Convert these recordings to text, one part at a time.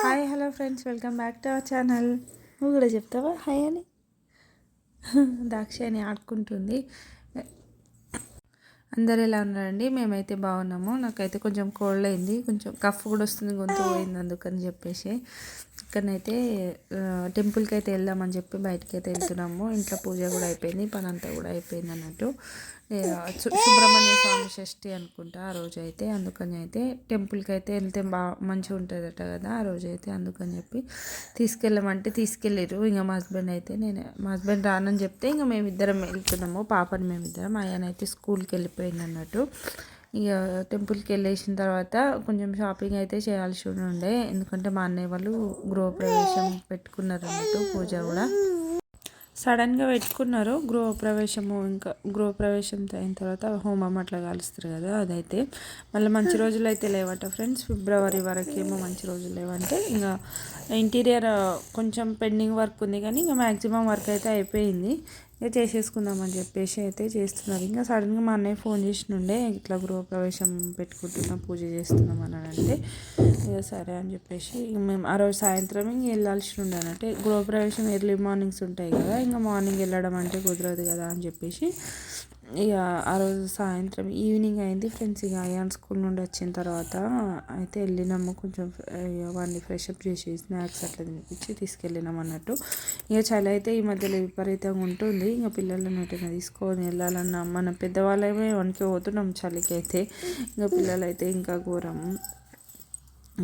Hi hello friends, welcome back to our channel. నువ్వు కూడా చెప్తావా హాయ్ అని? దాక్షి ఆడుకుంటుంది. అందరు ఎలా ఉన్నారండి? మేమైతే బాగున్నాము. నాకైతే కొంచెం కోల్డ్ అయింది, కొంచెం కఫ్ కూడా వస్తుంది, గొంతు పోయింది. అందుకని చెప్పేసి ఇక్కడనైతే టెంపుల్కి అయితే వెళ్దామని చెప్పి బయటికి అయితే వెళ్తున్నాము. ఇంట్లో పూజ కూడా అయిపోయింది, పని అంతా కూడా అయిపోయింది అన్నట్టు. సుబ్రహ్మణ్య స్వామి షష్ఠి అనుకుంటా ఆ రోజు అయితే. అందుకని అయితే టెంపుల్కి అయితే వెళ్తే మంచిగా ఉంటుందట కదా ఆ రోజు అయితే. అందుకని చెప్పి తీసుకెళ్ళమంటే తీసుకెళ్ళారు. ఇంకా మా హస్బెండ్ అయితే మా హస్బెండ్ రానని చెప్తే ఇంకా మేమిద్దరం వెళ్తున్నాము. పాపని మేమిద్దరం. అయ్యానైతే స్కూల్కి వెళ్ళిపోయింది అన్నట్టు. ఇక టెంపుల్కి వెళ్ళేసిన తర్వాత కొంచెం షాపింగ్ అయితే చేయాల్సి ఉండే, ఎందుకంటే మా అన్నయ్య వాళ్ళు గృహప్రవేశం పెట్టుకున్నారు అన్నట్టు. పూజ కూడా సడన్గా పెట్టుకున్నారు గృహప్రవేశము. ఇంకా గృహప్రవేశం అయిన తర్వాత హోమం అట్లా కలుస్తారు కదా, అదైతే మళ్ళీ మంచి రోజులు అయితే లేవట ఫ్రెండ్స్. ఫిబ్రవరి వరకేమో మంచి రోజులు లేవంటే ఇంకా ఇంటీరియర్ కొంచెం పెండింగ్ వర్క్ ఉంది, కానీ ఇంకా మ్యాక్సిమం వర్క్ అయితే అయిపోయింది. ఇక చేసేసుకుందామని చెప్పేసి అయితే చేస్తున్నారు. ఇంకా సడన్గా మా అన్నయ్య ఫోన్ చేసినుండే, ఇట్లా గృహప్రవేశం పెట్టుకుంటున్నాం, పూజ చేస్తున్నాం అని అంటే ఇక సరే అని చెప్పేసి మేము ఆ రోజు సాయంత్రం ఇంక వెళ్ళాల్సి ఉండే అన్నట్టు. గృహప్రవేశం ఎర్లీ మార్నింగ్స్ ఉంటాయి కదా, ఇంకా మార్నింగ్ వెళ్ళడం అంటే కుదరదు కదా అని చెప్పేసి ఇక ఆ రోజు సాయంత్రం ఈవినింగ్ అయింది ఫ్రెండ్స్. ఇక అయాన్ స్కూల్ నుండి వచ్చిన తర్వాత అయితే వెళ్ళినాము. కొంచెం వాడిని ఫ్రెషప్ చేసి స్నాక్స్ అట్లా తినిపించి తీసుకెళ్ళినాం అన్నట్టు. ఇక చలి అయితే ఈ మధ్యలో విపరీతంగా ఉంటుంది. ఇంకా పిల్లలను ఎటైనా తీసుకొని వెళ్ళాలన్నా మన పెద్దవాళ్ళమే వనికి పోతున్నాం చలికి అయితే. ఇంకా పిల్లలు అయితే ఇంకా ఘోరం.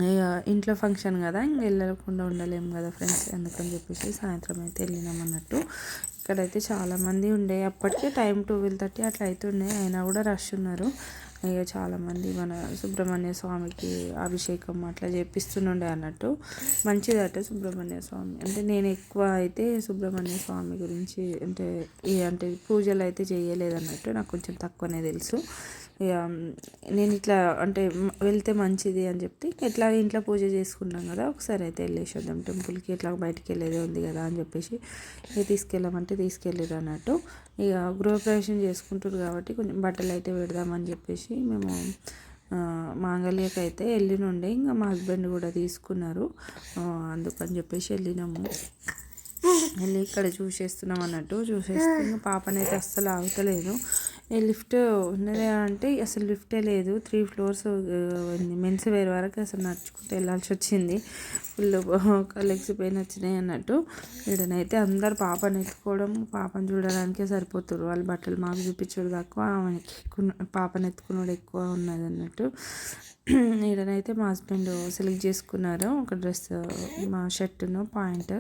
ఇక ఇంట్లో ఫంక్షన్ కదా, ఇంక వెళ్ళకుండా ఉండలేము కదా ఫ్రెండ్స్. అందుకని చెప్పేసి సాయంత్రం అయితే వెళ్ళినాం అన్నట్టు. ఇక్కడైతే చాలామంది ఉండే, అప్పటికే టైం 12:30 అట్లా అవుతుండే, అయినా కూడా రష్ ఉన్నారు. ఇక చాలామంది మన సుబ్రహ్మణ్య స్వామికి అభిషేకం అట్లా చేపిస్తుండే అన్నట్టు. మంచిదట సుబ్రహ్మణ్య స్వామి అంటే. నేను ఎక్కువ అయితే సుబ్రహ్మణ్య స్వామి గురించి అంటే పూజలు అయితే చేయలేదన్నట్టు, నాకు కొంచెం తక్కువనే తెలుసు. ఇక నేను ఇట్లా అంటే వెళ్తే మంచిది అని చెప్పి ఎట్లా ఇంట్లో పూజ చేసుకున్నాం కదా, ఒకసారి అయితే వెళ్ళేసి వద్దాం టెంపుల్కి, ఎట్లా బయటికి వెళ్ళేది ఉంది కదా అని చెప్పేసి ఇక తీసుకెళ్ళామంటే తీసుకెళ్ళారు అన్నట్టు. ఇక గృహప్రవేశం చేసుకుంటారు కాబట్టి కొంచెం బట్టలు అయితే పెడదామని చెప్పేసి మేము మాంగళ్యకి అయితే వెళ్ళినుండే. ఇంకా మా హస్బెండ్ కూడా తీసుకున్నారు, అందుకని చెప్పేసి వెళ్ళినాము. వెళ్ళి ఇక్కడ చూసేస్తున్నాం అన్నట్టు. చూసేస్తున్న పాపనైతే అస్సలు ఆగుతలేదు. లిఫ్ట్ ఉన్నదే అంటే అసలు లిఫ్టే లేదు. 3 floors మెన్స్ వేర్ వరకు అసలు నడుచుకుంటూ వెళ్ళాల్సి వచ్చింది. ఫుల్ లెగ్స్ పెయిన్ వచ్చినాయి అన్నట్టు. వీడనైతే అందరు పాపను ఎత్తుకోవడం, పాపను చూడడానికే సరిపోతారు. వాళ్ళు బట్టలు మాకు చూపించడం తక్కువ, పాపను ఎత్తుకున్నాడు ఎక్కువ ఉన్నది అన్నట్టు. ఈడనైతే మా హస్బెండ్ సెలెక్ట్ చేసుకున్నారు ఒక డ్రెస్, మా షర్టును పాయింట్.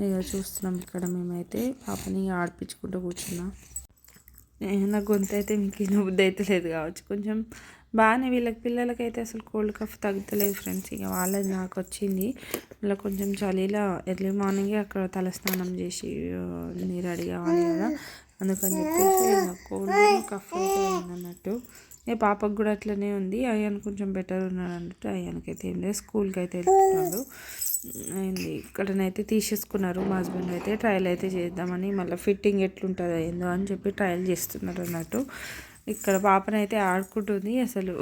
ఇక చూస్తున్నాం ఇక్కడ మేమైతే. పాపని ఆడిపించుకుంటూ కూర్చున్నాం. నా గొంతు అయితే మీకు బుద్ధి అయితే లేదు కావచ్చు. కొంచెం బాగానే వీళ్ళకి పిల్లలకైతే అసలు కోల్డ్ కఫ్ తగ్గుతలేదు ఫ్రెండ్స్. ఇక వాళ్ళది నాకు వచ్చింది. ఇలా కొంచెం చలిలో ఎర్లీ మార్నింగే అక్కడ తలస్నానం చేసి రెడీ కావాలి కదా, అందుకని చెప్పేసి కోల్డ్ కఫ్ అయితే అన్నట్టు. పాపకు కూడా అట్లనే ఉంది. అయ్యాను కొంచెం బెటర్ ఉన్నాడు అన్నట్టు. అయ్యానికైతే ఏం లేదు, స్కూల్కి అయితే వెళ్తున్నాడు. అయింది ఇక్కడనైతే తీసేసుకున్నారు. మా హస్బెండ్ అయితే ట్రయల్ అయితే చేద్దామని, మళ్ళీ ఫిట్టింగ్ ఎట్లుంటుందో ఏందో అని చెప్పి ట్రయల్ చేస్తున్నారు అన్నట్టు. ఇక్కడ పాపనైతే ఆడుకుంటుంది. అసలు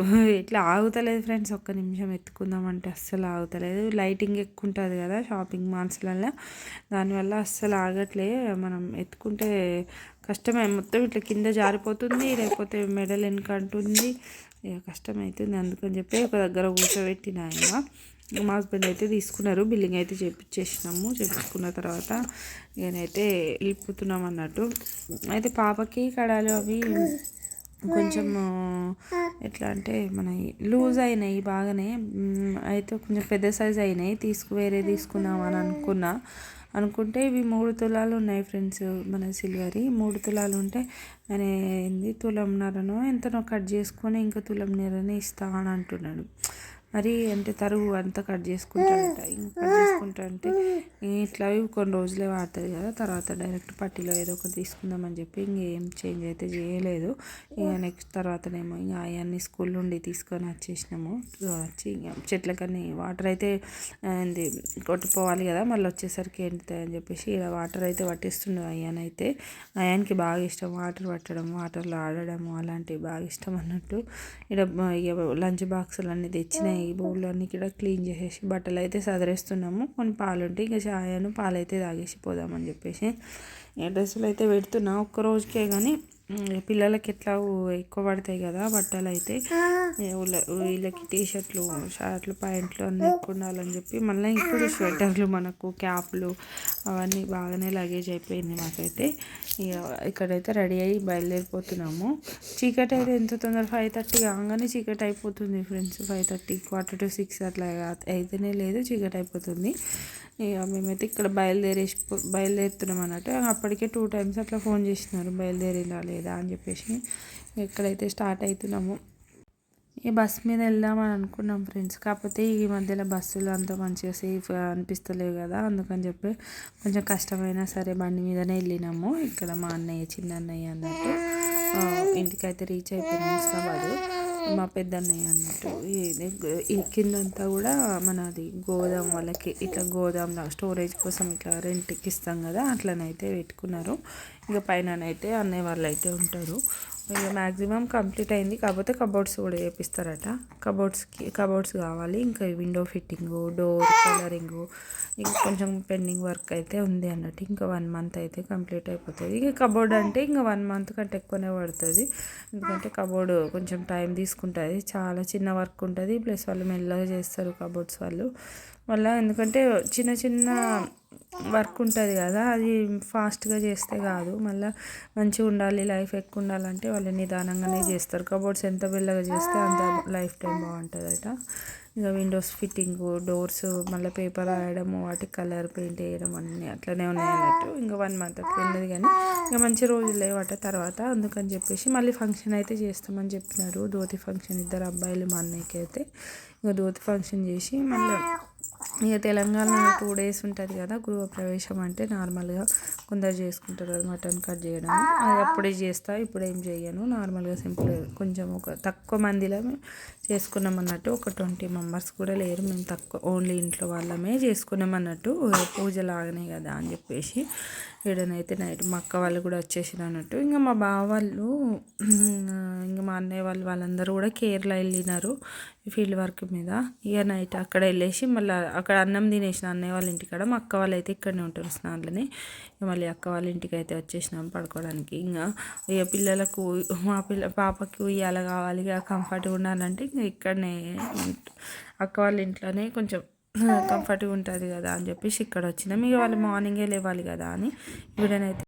ఇట్లా ఆగుతలేదు ఫ్రెండ్స్. ఒక్క నిమిషం ఎత్తుకుందామంటే అస్సలు ఆగుతలేదు. లైటింగ్ ఎక్కువ ఉంటుంది కదా షాపింగ్ మాల్స్లలో, దానివల్ల అస్సలు ఆగట్లే. మనం ఎత్తుకుంటే కష్టమే, మొత్తం ఇట్లా కింద జారిపోతుంది, లేకపోతే మెడల్ వెనకంటుంది, కష్టమవుతుంది. అందుకని చెప్పి ఒక దగ్గర కూర్చోబెట్టిన ఇంకా మా హస్బెండ్ అయితే తీసుకున్నారు. బిల్లింగ్ అయితే చేపించుకున్న తర్వాత నేనైతే వెళ్ళిపోతున్నాం అన్నట్టు. అయితే పాపకి కడాలు అవి కొంచెం ఎట్లా అంటే మన లూజ్ అయినాయి బాగానే, అయితే కొంచెం పెద్ద సైజ్ అయినాయి. వేరే తీసుకుందామని అనుకుంటే ఇవి 3 తులాలు ఉన్నాయి ఫ్రెండ్స్. మన సిల్వరి 3 తులాలు ఉంటే ఆయన తులంన్నరనో ఎంతనో కట్ చేసుకొని ఇంకా తులంన్నరనే ఇస్తా అని అంటున్నాడు. మరి అంటే తరుగు అంతా కట్ చేసుకుంటాడట. ఇంకా కట్ చేసుకుంటా అంటే ఇట్లా కొన్ని రోజులే వాడుతుంది కదా, తర్వాత డైరెక్ట్ పట్టీలో ఏదో ఒకటి తీసుకుందామని చెప్పి ఇంకేం చేంజ్ అయితే చేయలేదు. ఇక నెక్స్ట్ తర్వాతనేమో ఇంకా అవన్నీ స్కూల్ నుండి తీసుకొని వచ్చేసినాము. వచ్చి ఇంకా చెట్లకన్నీ వాటర్ అయితే కొట్టుకోవాలి కదా, మళ్ళీ వచ్చేసరికి ఎండుతాయి అని చెప్పేసి ఇలా వాటర్ అయితే పట్టిస్తుండే. అయ్యానైతే అయానికి బాగా ఇష్టం వాటర్ పట్టడం, వాటర్లో ఆడడము అలాంటివి బాగా ఇష్టం అన్నట్టు. ఇక్కడ లంచ్ బాక్సులు అన్నీ తెచ్చినాయి ఈ బౌల్ అన్నీ కూడా క్లీన్ చేసేసి బట్టలు అయితే సదరేస్తున్నాము. కొన్ని పాలు ఉంటే ఇంకా చాయను పాలైతే తాగేసి పోదామని చెప్పేసి డ్రెస్సులు అయితే పెడుతున్నా ఒక్క రోజుకే. కానీ పిల్లలకి ఎట్లా ఎక్కువ పడతాయి కదా బట్టలు అయితే, వీళ్ళకి టీషర్ట్లు షర్ట్లు ప్యాంట్లు అన్నీ ఎక్కువ ఉండాలని చెప్పి మళ్ళీ ఇప్పుడు స్వెటర్లు మనకు క్యాప్లు అవన్నీ బాగానే లగేజ్ అయిపోయింది మాకైతే. ఇక్కడైతే రెడీ అయ్యి బయలుదేరిపోతున్నాము. చీకటి అయితే ఎంత తొందర 5:30 కాగానే చీకటి అయిపోతుంది ఫ్రెండ్స్. 5:30 4:45 అట్లా అయితేనే లేదు, చీకటి అయిపోతుంది. ఇక మేమైతే ఇక్కడ బయలుదేరుతున్నాం అన్నట్టు. అప్పటికే 2 times అట్లా ఫోన్ చేసినారు బయలుదేరిలా లేదా అని చెప్పేసి. ఇక్కడైతే స్టార్ట్ అవుతున్నాము. ఈ బస్ మీద వెళ్దామని అనుకున్నాం ఫ్రెండ్స్. కాకపోతే ఈ మధ్యలో బస్సులు అంత మంచిగా సేఫ్గా అనిపిస్తలేవు కదా, అందుకని చెప్పి కొంచెం కష్టమైనా సరే బండి మీదనే వెళ్ళినాము. ఇక్కడ మా అన్నయ్య చిన్న అన్నయ్య అన్నట్టు ఇంటికైతే రీచ్ అయిపోయినాం ముస్తాబాదు. మా పెద్దన్నయ్య అన్నట్టు. ఈ కిందంతా కూడా మనది గోదాం వాళ్ళకి ఇట్లా గోదాంలో స్టోరేజ్ కోసం ఇట్లా రెంట్కి ఇస్తాం కదా, అట్లనైతే పెట్టుకున్నారు. ఇంకా పైననైతే అన్నయ్య వాళ్ళు అయితే ఉంటారు. ఇక మ్యాక్సిమం కంప్లీట్ అయింది. కాకపోతే కబోర్డ్స్ కూడా చేపిస్తారట. కబోర్డ్స్ కావాలి, ఇంకా విండో ఫిట్టింగు, డోర్ కలరింగు, ఇంకా కొంచెం పెండింగ్ వర్క్ అయితే ఉంది అన్నట్టు. ఇంకా 1 month అయితే కంప్లీట్ అయిపోతుంది. ఇక కబోర్డ్ అంటే ఇంకా 1 month కంటే ఎక్కువనే పడుతుంది. ఎందుకంటే కబోర్డ్ కొంచెం టైం తీసుకుంటుంది, చాలా చిన్న వర్క్ ఉంటుంది. ప్లస్ వాళ్ళు మెల్లగా చేస్తారు కబోర్డ్స్ వాళ్ళు. మళ్ళీ ఎందుకంటే చిన్న చిన్న వర్క్ ఉంటుంది కదా, అది ఫాస్ట్గా చేస్తే కాదు, మళ్ళీ మంచిగా ఉండాలి, లైఫ్ ఎక్కువ ఉండాలంటే వాళ్ళు నిదానంగానే చేస్తారు. కబోర్డ్స్ ఎంత మెల్లగా చేస్తే అంత లైఫ్ టైం బాగుంటుందట. ఇక విండోస్ ఫిట్టింగు, డోర్స్, మళ్ళీ పేపర్ రాయడము, వాటికి కలర్ పెయింట్ వేయడం అన్నీ అట్లనే ఉన్నాయి అన్నట్టు. ఇంకా 1 month అట్లా ఉన్నది. కానీ ఇక మంచి రోజులు లేవట తర్వాత, అందుకని చెప్పేసి మళ్ళీ ఫంక్షన్ అయితే చేస్తామని చెప్పినారు. ధోతి ఫంక్షన్, 2 అబ్బాయిలు మా అన్నయ్యకి అయితే. ఇక ధోతి ఫంక్షన్ చేసి మళ్ళీ ఇక తెలంగాణలో 2 days ఉంటుంది కదా గృహప్రవేశం అంటే. నార్మల్గా కొందరు చేసుకుంటారు కదా మటన్ కట్ చేయడం, అది అప్పుడే చేస్తా, ఇప్పుడు ఏం చేయను. నార్మల్గా సింపుల్ కొంచెం ఒక తక్కువ మందిలో చేసుకున్నాం అన్నట్టు. ఒక 20 members కూడా లేరు, మేము తక్కువ ఓన్లీ ఇంట్లో వాళ్ళమే చేసుకున్నాం అన్నట్టు. పూజలాగానే కదా అని చెప్పేసి ఈడనైతే నైట్ మా అక్క వాళ్ళు కూడా వచ్చేసారు అన్నట్టు. ఇంకా మా బావ వాళ్ళు ఇంకా మా అన్నయ్య వాళ్ళందరూ కూడా కేరళ వెళ్ళినారు ఫీల్డ్ వర్క్ మీద. ఇక నైట్ అక్కడ వెళ్ళేసి మళ్ళీ అక్కడ అన్నం తినేసిన అన్నయ్య వాళ్ళ ఇంటికాడ. మా అక్క వాళ్ళు అయితే ఇక్కడనే ఉంటారు స్నాన్లని. మళ్ళీ అక్క వాళ్ళ ఇంటికి అయితే వచ్చేసినాం పడుకోవడానికి. ఇంకా ఇక పిల్లలకు పాపకి ఉయ్యాల కావాలి, ఇక కంఫర్ట్గా ఉండాలంటే ఇంకా ఇక్కడనే అక్క వాళ్ళ ఇంట్లోనే కొంచెం కంఫర్ట్గా ఉంటుంది కదా అని చెప్పేసి ఇక్కడ వచ్చినాం. ఇక వాళ్ళు మార్నింగే లేవాలి కదా అని వీడనైతే